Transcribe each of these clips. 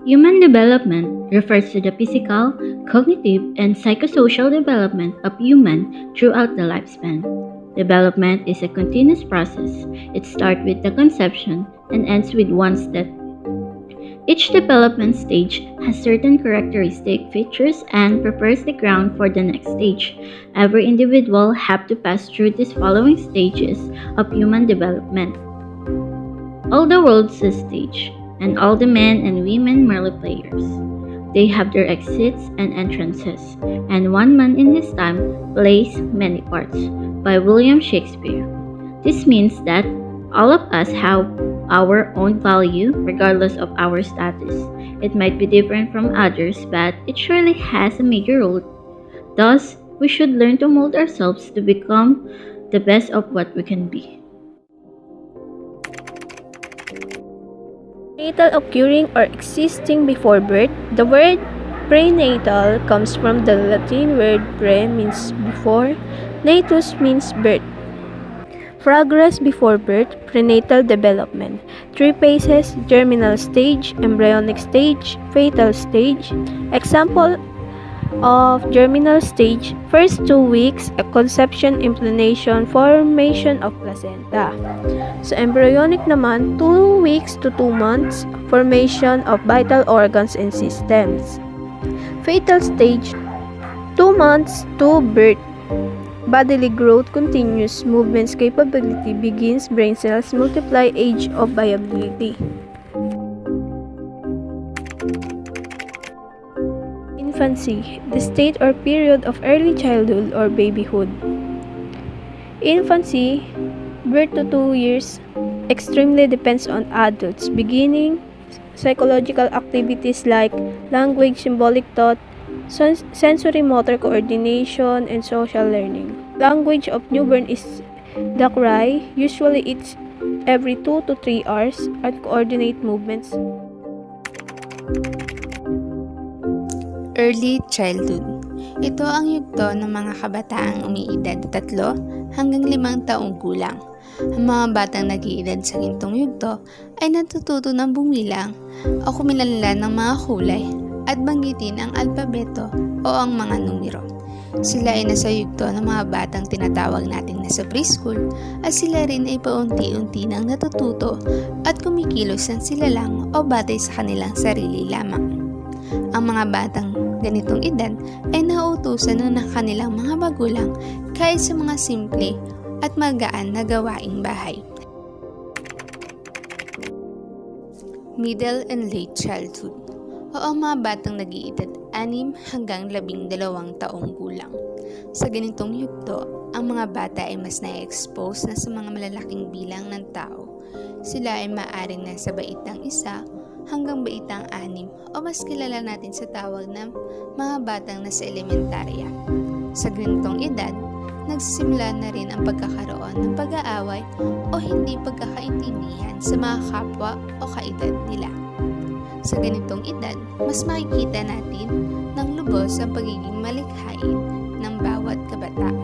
Human development refers to the physical, cognitive, and psychosocial development of human throughout the lifespan. Development is a continuous process. It starts with the conception and ends with one's death. Each development stage has certain characteristic features and prepares the ground for the next stage. Every individual have to pass through these following stages of human development. All the world's a stage, and all the men and women merely players. They have their exits and entrances, and one man in his time plays many parts, by William Shakespeare. This means that all of us have our own value regardless of our status. It might be different from others, but it surely has a major role. Thus, we should learn to mold ourselves to become the best of what we can be. Prenatal occurring or existing before birth. The word prenatal comes from the Latin word pre means before, natus means birth. Progress before birth, prenatal development. 3 phases: germinal stage, embryonic stage, fetal stage. Example of germinal stage: first 2 weeks, conception, implantation, formation of placenta. Sa embryonic naman, 2 weeks to 2 months, formation of vital organs and systems. Fetal stage, 2 months to birth. Bodily growth continues, movements capability begins, brain cells multiply, age of viability. Infancy, the state or period of early childhood or babyhood. Infancy, birth to 2 years, extremely depends on adults, beginning psychological activities like language, symbolic thought, sensory motor coordination, and social learning. Language of newborn is the cry, usually it's every 2 to 3 hours, and coordinate movements. Early childhood. Ito ang yugto ng mga kabataang umiidad 3 hanggang 5 taong gulang. Ang mga batang nag-iedad sa gintong yugto ay natututo ng bumilang o kumilanlan ng mga kulay at banggitin ang alpabeto o ang mga numero. Sila ay nasa yugto ng mga batang tinatawag nating nasa preschool at sila rin ay paunti-unti nang natututo at kumikilos ng sila lang o batay sa kanilang sarili lamang. Ang mga batang ganitong edad ay nauutusan ng kanilang mga magulang kahit sa mga simple at magaan na gawaing bahay. Middle and late childhood o ang mga batang nag-iedad 6 hanggang 12 taong gulang. Sa ganitong yugto, ang mga bata ay mas na-expose na sa mga malalaking bilang ng tao. Sila ay maaaring nasa baitang 1 hanggang baitang 6 o mas kilala natin sa tawag ng mga batang nasa elementarya. Sa ganitong edad, nagsisimula na rin ang pagkakaroon ng pag-aaway o hindi pagkakaintindihan sa mga kapwa o kaedad nila. Sa ganitong edad, mas makikita natin ng lubos ang pagiging malikhain ng bawat kabataan.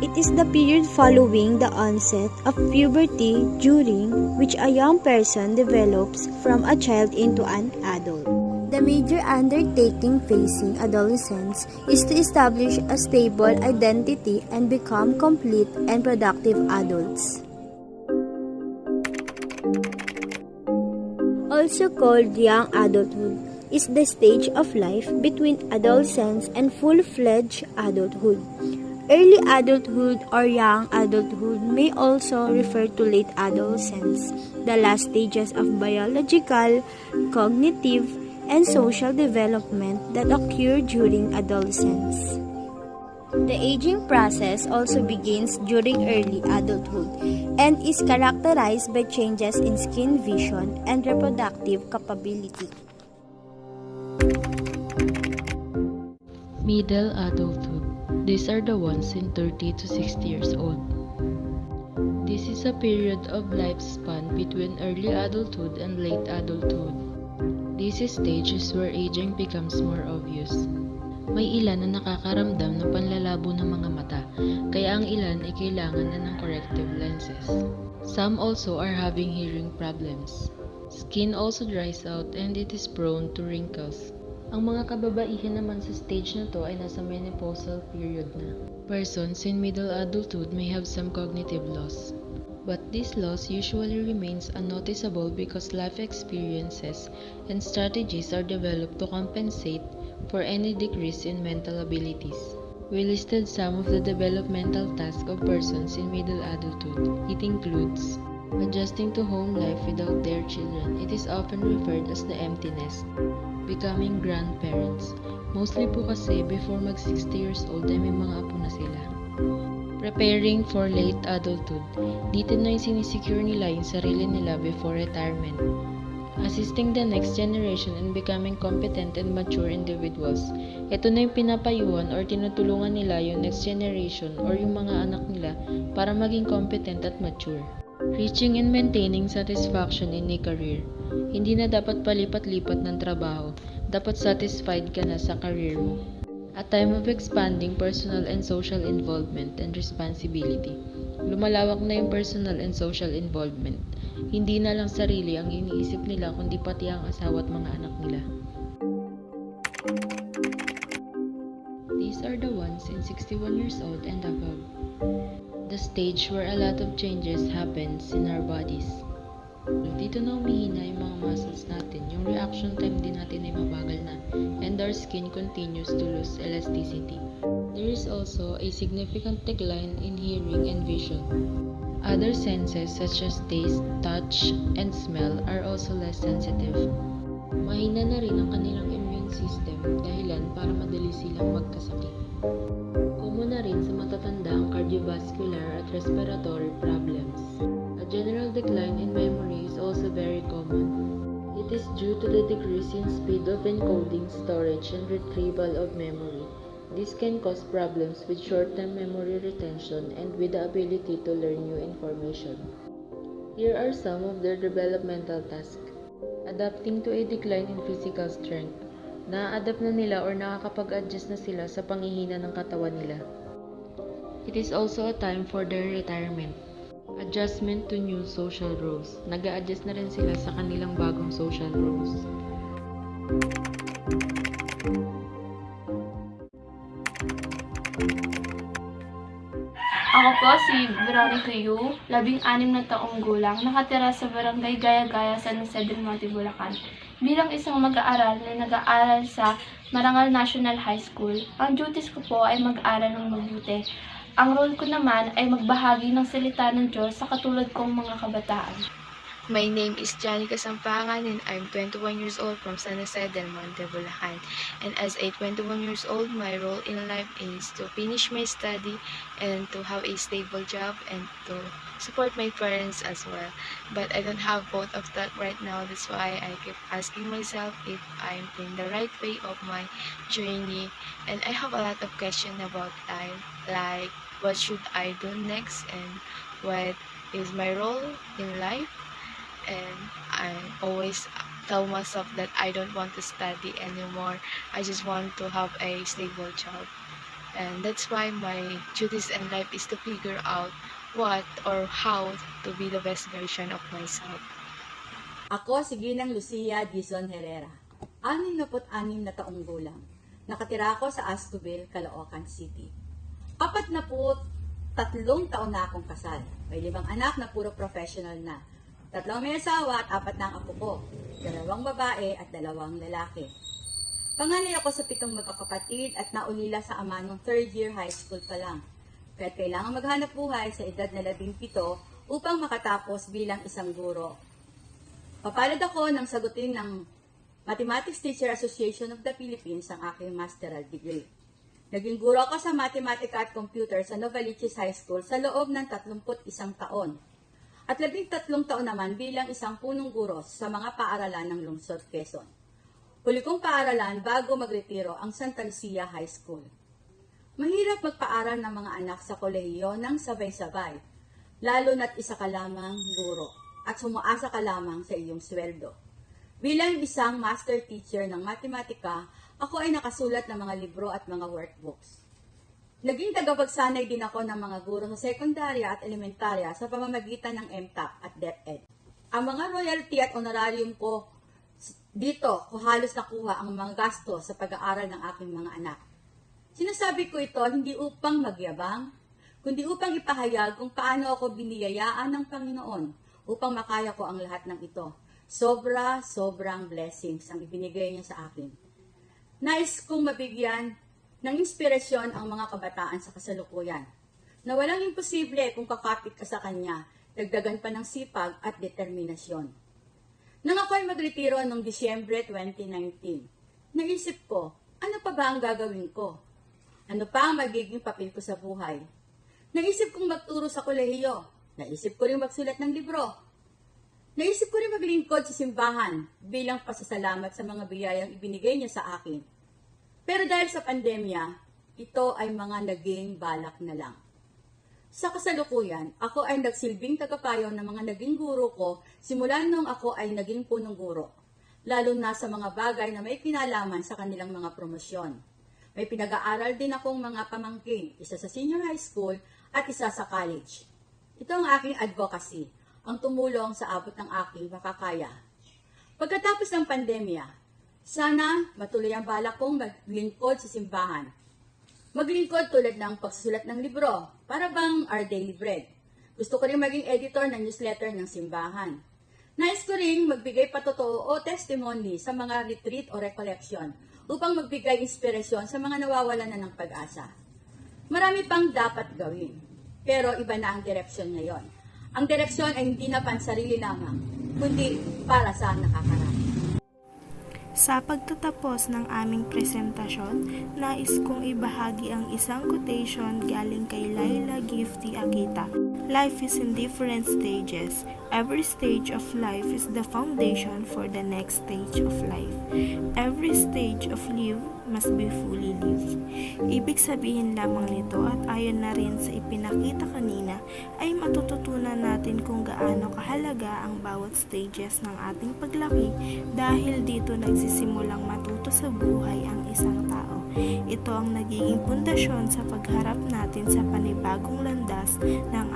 It is the period following the onset of puberty during which a young person develops from a child into an adult. The major undertaking facing adolescents is to establish a stable identity and become complete and productive adults. Also called young adulthood, is the stage of life between adolescence and full-fledged adulthood. Early adulthood or young adulthood may also refer to late adolescence, the last stages of biological, cognitive, and social development that occur during adolescence. The aging process also begins during early adulthood and is characterized by changes in skin vision and reproductive capability. Middle adulthood. These are the ones in 30 to 60 years old. This is a period of lifespan between early adulthood and late adulthood. This stage is where aging becomes more obvious. May ilan na nakakaramdam ng panlalabo ng mga mata, kaya kaya ang ilan ay kailangan na ng corrective lenses. Some also are having hearing problems. Skin also dries out and it is prone to wrinkles. Ang mga kababaihan naman sa stage na to ay nasa menopausal period na. Persons in middle adulthood may have some cognitive loss. But this loss usually remains unnoticeable because life experiences and strategies are developed to compensate for any decrease in mental abilities. We listed some of the developmental tasks of persons in middle adulthood. It includes adjusting to home life without their children. It is often referred as the empty nest. Becoming grandparents. Mostly po kasi before mag 60 years old ay may mga apo na sila. Preparing for late adulthood. Dito na yung sinisecure nila yung sarili nila before retirement. Assisting the next generation in becoming competent and mature individuals. Ito na yung pinapayuhan or tinutulungan nila yung next generation or yung mga anak nila para maging competent at mature. Reaching and maintaining satisfaction in a career. Hindi na dapat palipat-lipat ng trabaho. Dapat satisfied ka na sa career mo. A time of expanding personal and social involvement and responsibility. Lumalawak na yung personal and social involvement. Hindi na lang sarili ang iniisip nila kundi pati ang asawa at mga anak nila. These are the ones in 61 years old and above. The stage where a lot of changes happens in our bodies. Dito na humihina yung mga muscles natin, yung reaction time din natin ay mabagal na, and our skin continues to lose elasticity. There is also a significant decline in hearing and vision. Other senses such as taste, touch, and smell are also less sensitive. Mahina na rin ang kanilang immune system dahilan para madali silang magkasakit. Common na rin sa matatanda ang cardiovascular at respiratory problems. A general decline in memory is also very common. It is due to the decrease in speed of encoding, storage, and retrieval of memory. This can cause problems with short-term memory retention and with the ability to learn new information. Here are some of their developmental tasks. Adapting to a decline in physical strength. Na-adapt na nila or nakakapag-adjust na sila sa panghihina ng katawan nila. It is also a time for their retirement. Adjustment to new social roles. Nag-a-adjust na rin sila sa kanilang bagong social roles. Ako po si Veronica Yu, 16 na taong gulang, nakatira sa Barangay Gaya-Gaya, San Jose del Monte, Bulacan. Bilang isang mag-aaral na nag-aaral sa Marangal National High School, ang duties ko po ay mag-aaral ng mabuti. Ang role ko naman ay magbahagi ng salita ng Diyos sa katulad kong mga kabataan. My name is Johnny Kasampangan and I'm 21 years old from San Jose del Monte, Bulacan. And as a 21 years old, my role in life is to finish my study and to have a stable job and to support my parents as well. But I don't have both of that right now. That's why I keep asking myself if I'm in the right way of my journey. And I have a lot of questions about life, like what should I do next and what is my role in life. And I always tell myself that I don't want to study anymore. I just want to have a stable job. And that's why my duties in life is to figure out what or how to be the best version of myself. Ako si Ginang Lucia Dizon Herrera, 66 na taong gulang. Nakatira ako sa Astubel, Caloocan City. 43 taon na akong kasal. May 5 anak na puro professional na. 3 may asawa at 4 na ang apo ko. 2 babae at 2 lalaki. Panganay ako sa 7 magkakapatid at naulila sa ama nung 3rd year high school pa lang. Kaya kailangan maghanap buhay sa edad na 17 upang makatapos bilang isang guro. Papalad ako nang sagutin ng Mathematics Teacher Association of the Philippines ang aking masteral degree. Naging guro ako sa Matematika at Computer sa Novaliches High School sa loob ng 31 taon. At 13 taon naman bilang isang punong guro sa mga paaralan ng Lungsod, Quezon. Huli kong paaralan bago magretiro ang Santa Lucia High School. Mahirap magpaaral ng mga anak sa kolehiyo ng sabay-sabay, lalo na't isa ka lamang guro at sumuasa ka lamang sa iyong sweldo. Bilang isang master teacher ng matematika, ako ay nakasulat ng mga libro at mga workbooks. Naging tagapagsanay din ako ng mga guro sa sekundarya at elementarya sa pamamagitan ng MTAP at DepEd. Ang mga royalty at honorarium ko dito ko halos nakuha ang mga gasto sa pag-aaral ng aking mga anak. Sinasabi ko ito hindi upang magyabang, kundi upang ipahayag kung paano ako biniyayaan ng Panginoon upang makaya ko ang lahat ng ito. Sobrang blessings ang ibinigay niya sa akin. Nais kong mabigyan ng inspirasyon ang mga kabataan sa kasalukuyan, na walang imposible kung kakapit ka sa Kanya, dagdagan pa ng sipag at determinasyon. Nang ako'y magretiro noong Disyembre 2019, naisip ko, ano pa ba ang gagawin ko? Ano pa ang magiging papel ko sa buhay? Naisip kong magturo sa kolehiyo, naisip ko rin magsulat ng libro, naisip ko rin maglingkod sa simbahan bilang pasasalamat sa mga biyayang ibinigay niya sa akin. Pero dahil sa pandemya, ito ay mga naging balak na lang. Sa kasalukuyan, ako ay nagsilbing tagapayo ng mga naging guro ko simula nung ako ay naging punong guro, lalo na sa mga bagay na may kinalaman sa kanilang mga promosyon. May pinag-aaral din akong mga pamangkin, isa sa senior high school at isa sa college. Ito ang aking advocacy, ang tumulong sa abot ng aking makakaya. Pagkatapos ng pandemya, sana matuloy ang balak kong maglingkod sa simbahan. Maglingkod tulad ng pagsusulat ng libro, para bang our daily bread. Gusto ko rin maging editor ng newsletter ng simbahan. Nais ko rin magbigay patotoo o testimony sa mga retreat o recollection upang magbigay inspirasyon sa mga nawawalan na ng pag-asa. Marami pang dapat gawin, pero iba na ang direksyon ngayon. Ang direksyon ay hindi na pansarili lamang, kundi para sa nakakarami. Sa pagtatapos ng aming presentasyon, nais kong ibahagi ang isang quotation galing kay Laila Gifty Akita. Life is in different stages. Every stage of life is the foundation for the next stage of life. Every stage of life must be fully lived. Ibig sabihin lamang nito at ayon na rin sa ipinakita kanina ay matututunan natin kung gaano kahalaga ang bawat stages ng ating paglaki dahil dito nagsisimulang matuto sa buhay ang isang tao. Ito ang nagiging pundasyon sa pagharap natin sa panibagong landas ng